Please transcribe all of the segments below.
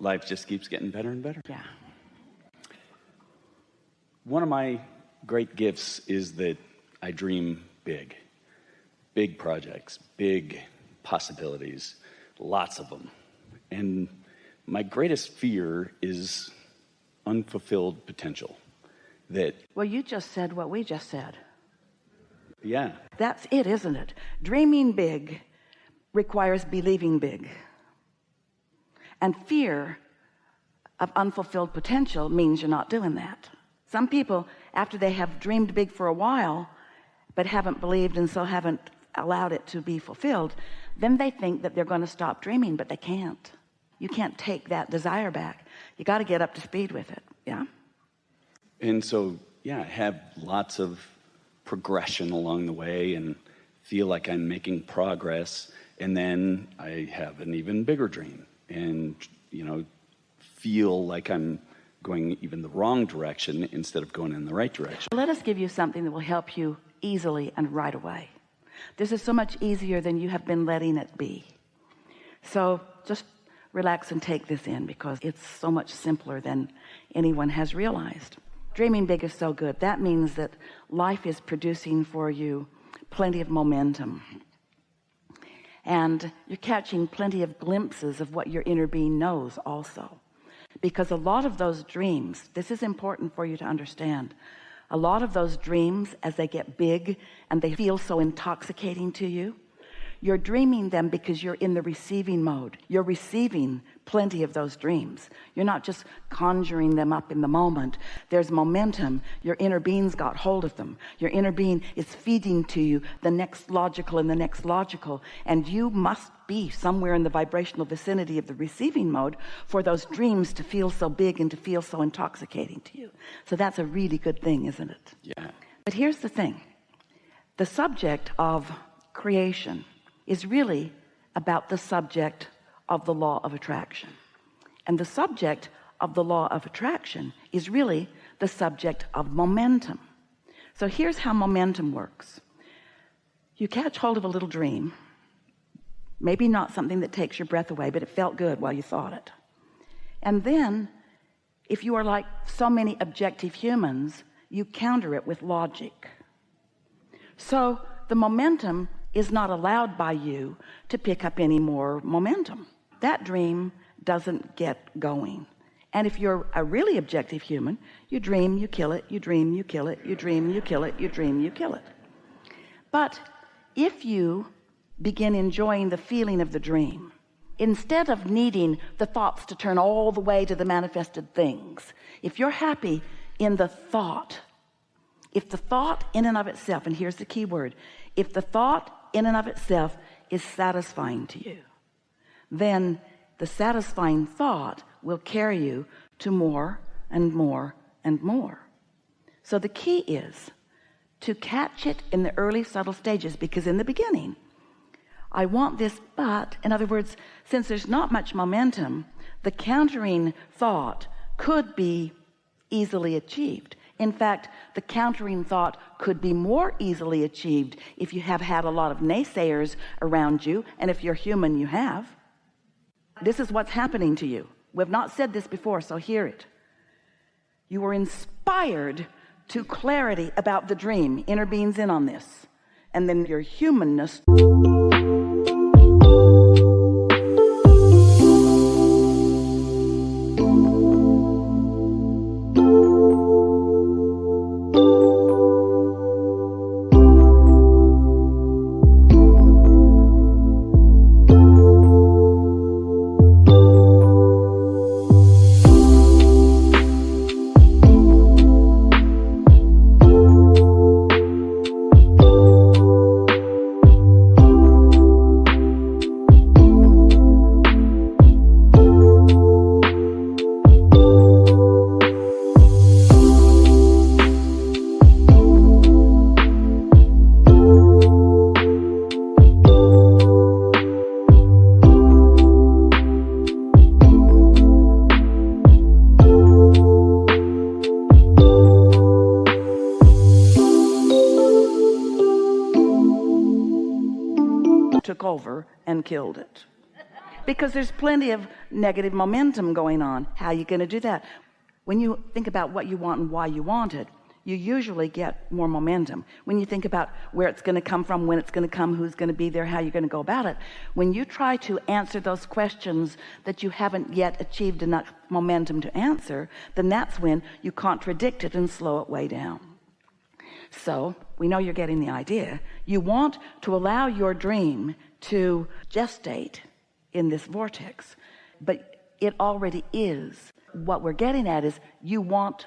life just keeps getting better and better. Yeah. One of my great gifts is that I dream big. Big projects, big possibilities, lots of them. And my greatest fear is unfulfilled potential. Well, you just said what we just said. Yeah. That's it, isn't it? Dreaming big requires believing big. And fear of unfulfilled potential means you're not doing that. Some people, after they have dreamed big for a while, but haven't believed and so haven't allowed it to be fulfilled, then they think that they're going to stop dreaming, but they can't. You can't take that desire back. You got to get up to speed with it. Yeah. And so, yeah, I have lots of progression along the way and feel like I'm making progress. And then I have an even bigger dream and, feel like I'm going even the wrong direction instead of going in the right direction. Let us give you something that will help you easily and right away. This is so much easier than you have been letting it be. So just relax and take this in, because it's so much simpler than anyone has realized. Dreaming big is so good. That means that life is producing for you plenty of momentum. And you're catching plenty of glimpses of what your inner being knows also. Because a lot of those dreams, this is important for you to understand, a lot of those dreams, as they get big and they feel so intoxicating to you, you're dreaming them because you're in the receiving mode. You're receiving plenty of those dreams. You're not just conjuring them up in the moment. There's momentum. Your inner being's got hold of them. Your inner being is feeding to you the next logical and the next logical. And you must be somewhere in the vibrational vicinity of the receiving mode for those dreams to feel so big and to feel so intoxicating to you. So that's a really good thing, isn't it? Yeah. But here's the thing. The subject of creation is really about the subject of the law of attraction. And the subject of the law of attraction is really the subject of momentum. So here's how momentum works. You catch hold of a little dream, maybe not something that takes your breath away, but it felt good while you thought it. And then, if you are like so many objective humans, you counter it with logic. So the momentum is not allowed by you to pick up any more momentum. That dream doesn't get going. And if you're a really objective human, you dream, you kill it, you dream, you kill it, you dream, you kill it, you dream, you kill it. But if you begin enjoying the feeling of the dream, instead of needing the thoughts to turn all the way to the manifested things, if you're happy in the thought, if the thought in and of itself, and here's the key word, if the thought in and of itself is satisfying to you, then the satisfying thought will carry you to more and more and more. So the key is to catch it in the early subtle stages, because in the beginning, I want this, but in other words, since there's not much momentum, the countering thought could be easily achieved. In fact, the countering thought could be more easily achieved if you have had a lot of naysayers around you, and if you're human, you have. This is what's happening to you. We've not said this before, so hear it. You were inspired to clarity about the dream. Inner being's in on this. And then your humanness took over and killed it. because there's plenty of negative momentum going on. How are you going to do that? When you think about what you want and why you want it, you usually get more momentum. When you think about where it's going to come from, when it's going to come, who's going to be there, how you're going to go about it, when you try to answer those questions that you haven't yet achieved enough momentum to answer, then that's when you contradict it and slow it way down. So we know you're getting the idea. You want to allow your dream to gestate in this vortex, but it already is. What we're getting at is you want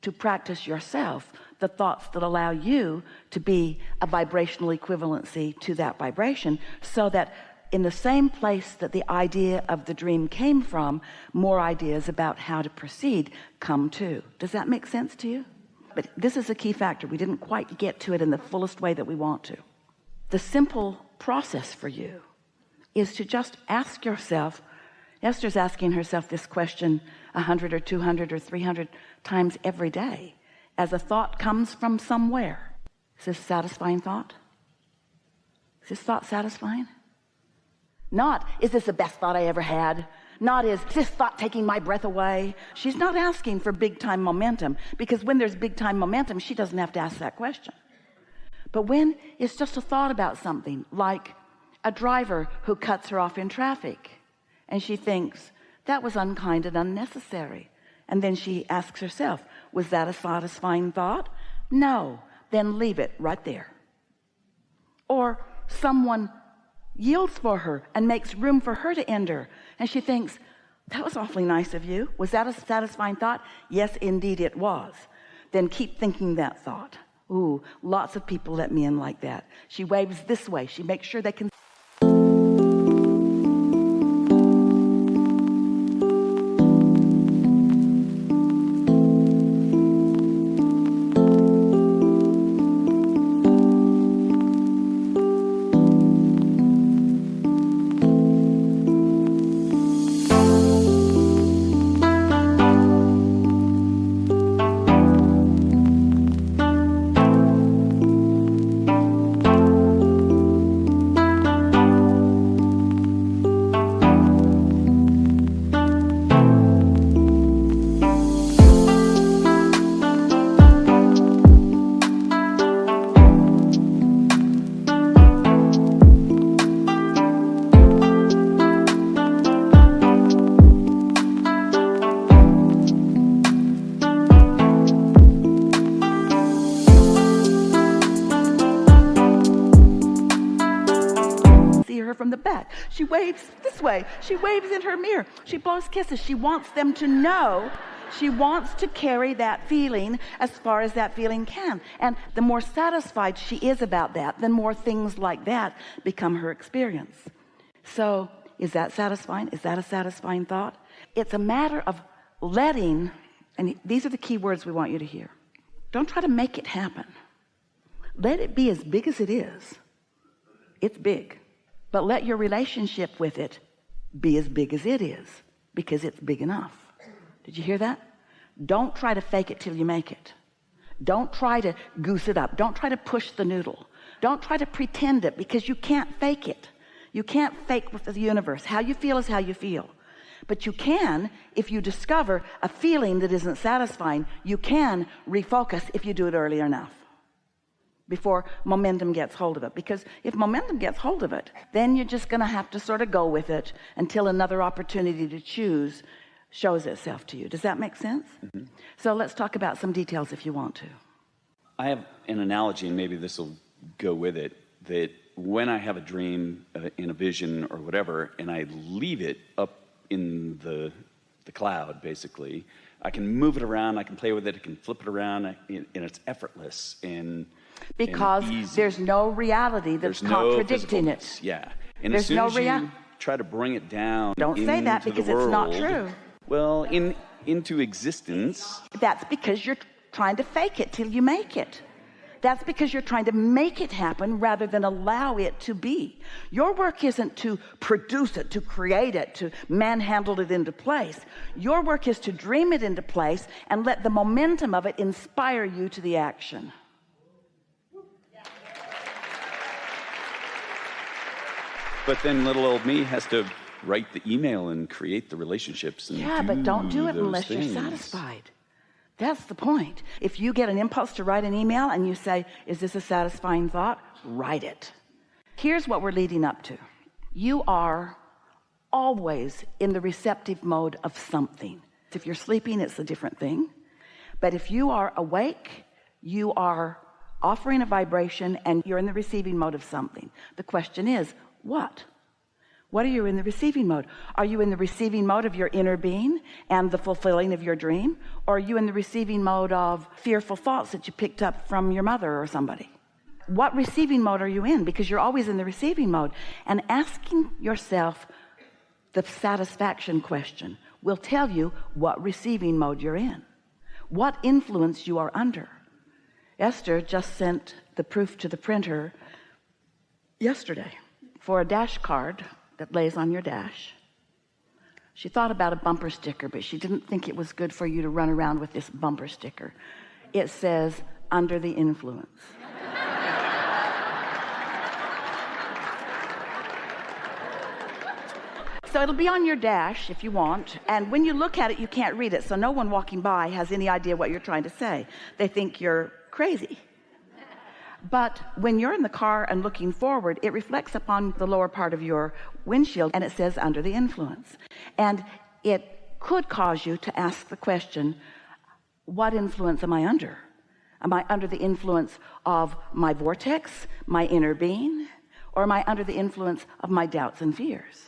to practice yourself the thoughts that allow you to be a vibrational equivalency to that vibration, so that in the same place that the idea of the dream came from, more ideas about how to proceed come too. Does that make sense to you? But this is a key factor. We didn't quite get to it in the fullest way that we want to. The simple process for you is to just ask yourself. Esther's asking herself this question 100 or 200 or 300 times every day as a thought comes from somewhere. Is this a satisfying thought? Is this thought satisfying? Not, is this the best thought I ever had? Not, is this thought taking my breath away? She's not asking for big time momentum, because when there's big time momentum, she doesn't have to ask that question. But when it's just a thought about something, like a driver who cuts her off in traffic, and she thinks that was unkind and unnecessary, and then she asks herself, was that a satisfying thought? No. Then leave it right there. Or someone yields for her and makes room for her to enter, and she thinks, that was awfully nice of you. Was that a satisfying thought? Yes, indeed it was. Then keep thinking that thought. Ooh, lots of people let me in like that. She waves this way. She makes sure they can. From the back. She waves this way. She waves in her mirror. She blows kisses. She wants them to know. She wants to carry that feeling as far as that feeling can. And the more satisfied she is about that, the more things like that become her experience. So is that satisfying? Is that a satisfying thought? It's a matter of letting, and these are the key words we want you to hear. Don't try to make it happen. Let it be as big as it is. It's big. But let your relationship with it be as big as it is, because it's big enough. Did you hear that? Don't try to fake it till you make it. Don't try to goose it up. Don't try to push the noodle. Don't try to pretend it, because you can't fake it. You can't fake with the universe. How you feel is how you feel. But you can, if you discover a feeling that isn't satisfying, you can refocus if you do it early enough, before momentum gets hold of it. Because if momentum gets hold of it, then you're just going to have to sort of go with it until another opportunity to choose shows itself to you. Does that make sense? Mm-hmm. So let's talk about some details if you want to. I have an analogy, and maybe this will go with it, that when I have a dream, in a vision or whatever, and I leave it up in the cloud, basically, I can move it around, I can play with it, I can flip it around, and it's effortless and because there's no reality that's contradicting it. Yeah. And there's as soon as you try to bring it down, don't say that, because it's not true. Well, into existence. That's because you're trying to fake it till you make it. That's because you're trying to make it happen rather than allow it to be. Your work isn't to produce it, to create it, to manhandle it into place. Your work is to dream it into place and let the momentum of it inspire you to the action. But then little old me has to write the email and create the relationships and Yeah, but don't do it those unless things. you're satisfied. That's the point. If you get an impulse to write an email and you say, is this a satisfying thought? Write it. Here's what we're leading up to. You are always in the receptive mode of something. If you're sleeping, it's a different thing. But if you are awake, you are offering a vibration and you're in the receiving mode of something. The question is, what? What are you in the receiving mode? Are you in the receiving mode of your inner being and the fulfilling of your dream? Or are you in the receiving mode of fearful thoughts that you picked up from your mother or somebody? What receiving mode are you in? Because you're always in the receiving mode. And asking yourself the satisfaction question will tell you what receiving mode you're in, what influence you are under. Esther just sent the proof to the printer yesterday for a dash card that lays on your dash. She thought about a bumper sticker, but she didn't think it was good for you to run around with this bumper sticker. It says, under the influence. So it'll be on your dash if you want, and when you look at it, you can't read it, so no one walking by has any idea what you're trying to say. They think you're crazy. But when you're in the car and looking forward, it reflects upon the lower part of your windshield, and it says under the influence. And it could cause you to ask the question, what influence am I under? Am I under the influence of my vortex, my inner being, or am I under the influence of my doubts and fears?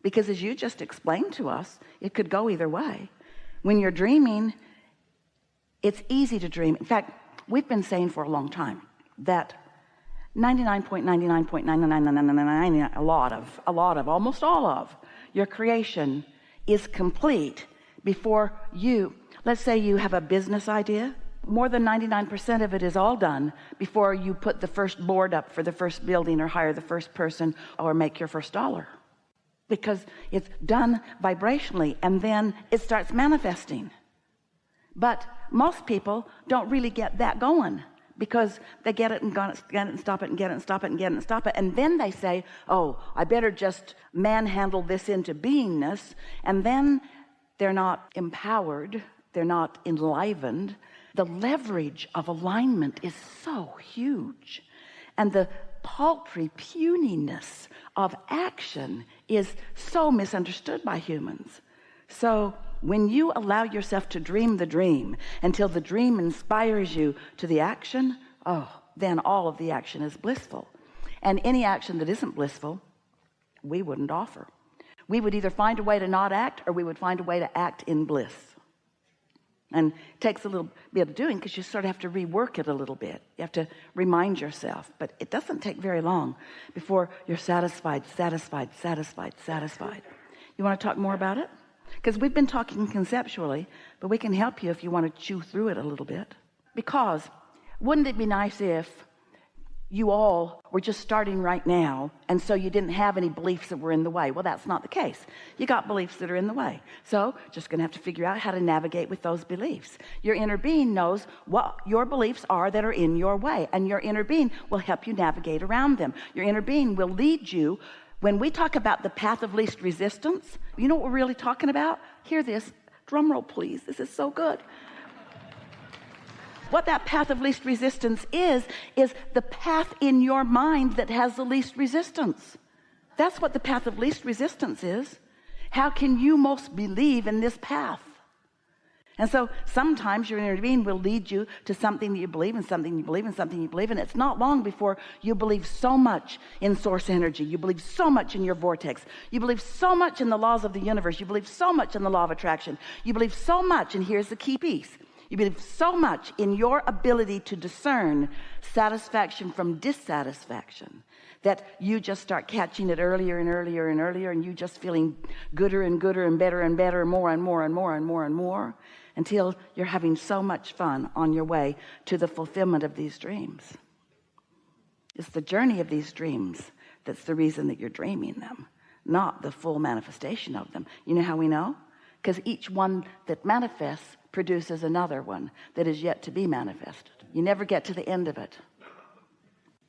Because as you just explained to us, it could go either way. When you're dreaming, it's easy to dream. In fact, we've been saying for a long time that 99.99.99999, almost all of your creation is complete before you, let's say you have a business idea, more than 99% of it is all done before you put the first board up for the first building or hire the first person or make your first dollar. Because it's done vibrationally and then it starts manifesting. But most people don't really get that going because they get it and get it and stop it and get it and stop it and get it and stop it. And then they say, oh, I better just manhandle this into beingness. And then they're not empowered. They're not enlivened. The leverage of alignment is so huge. And the paltry puniness of action is so misunderstood by humans. So when you allow yourself to dream the dream until the dream inspires you to the action, then all of the action is blissful. And any action that isn't blissful, we wouldn't offer. We would either find a way to not act or we would find a way to act in bliss. And it takes a little bit of doing because you sort of have to rework it a little bit. You have to remind yourself. But it doesn't take very long before you're satisfied. You want to talk more about it? Because we've been talking conceptually, but we can help you if you want to chew through it a little bit. Because wouldn't it be nice if you all were just starting right now and so you didn't have any beliefs that were in the way? Well, that's not the case. You got beliefs that are in the way. So just going to have to figure out how to navigate with those beliefs. Your inner being knows what your beliefs are that are in your way, and your inner being will help you navigate around them. Your inner being will lead you. When we talk about the path of least resistance, you know what we're really talking about? Hear this. Drum roll, please. This is so good. What that path of least resistance is the path in your mind that has the least resistance. That's what the path of least resistance is. How can you most believe in this path? And so sometimes your inner being will lead you to something that you believe and something you believe and something you believe. And it's not long before you believe so much in source energy. You believe so much in your vortex. You believe so much in the laws of the universe. You believe so much in the law of attraction. You believe so much, and here's the key piece. You believe so much in your ability to discern satisfaction from dissatisfaction that you just start catching it earlier and earlier and earlier, and you just feeling gooder and gooder and better, more and more and more and more and more, until you're having so much fun on your way to the fulfillment of these dreams. It's the journey of these dreams that's the reason that you're dreaming them, not the full manifestation of them. You know how we know? Because each one that manifests produces another one that is yet to be manifested. You never get to the end of it.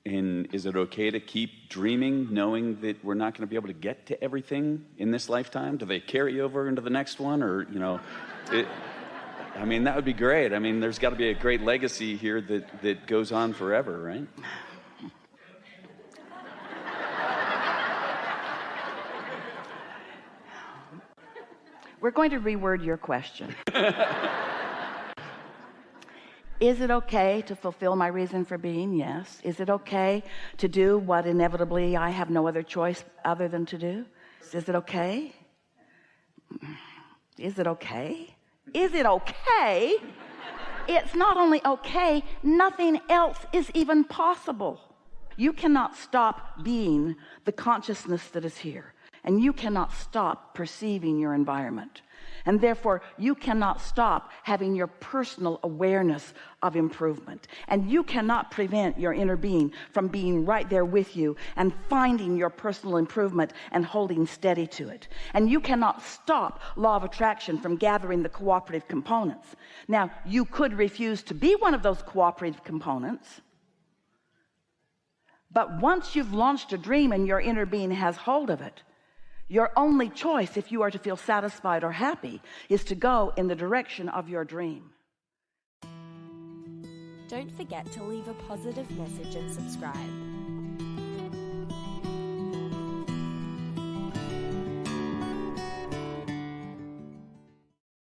And is it okay to keep dreaming, knowing that we're not going to be able to get to everything in this lifetime? Do they carry over into the next one? Or, I mean, that would be great. I mean, there's got to be a great legacy here that goes on forever, right? We're going to reword your question. Is it okay to fulfill my reason for being? Yes. Is it okay to do what inevitably I have no other choice other than to do? Is it okay? Is it okay? Is it okay? It's not only okay, nothing else is even possible. You cannot stop being the consciousness that is here. And you cannot stop perceiving your environment. And therefore, you cannot stop having your personal awareness of improvement. And you cannot prevent your inner being from being right there with you and finding your personal improvement and holding steady to it. And you cannot stop law of attraction from gathering the cooperative components. Now, you could refuse to be one of those cooperative components. But once you've launched a dream and your inner being has hold of it, your only choice, if you are to feel satisfied or happy, is to go in the direction of your dream. Don't forget to leave a positive message and subscribe.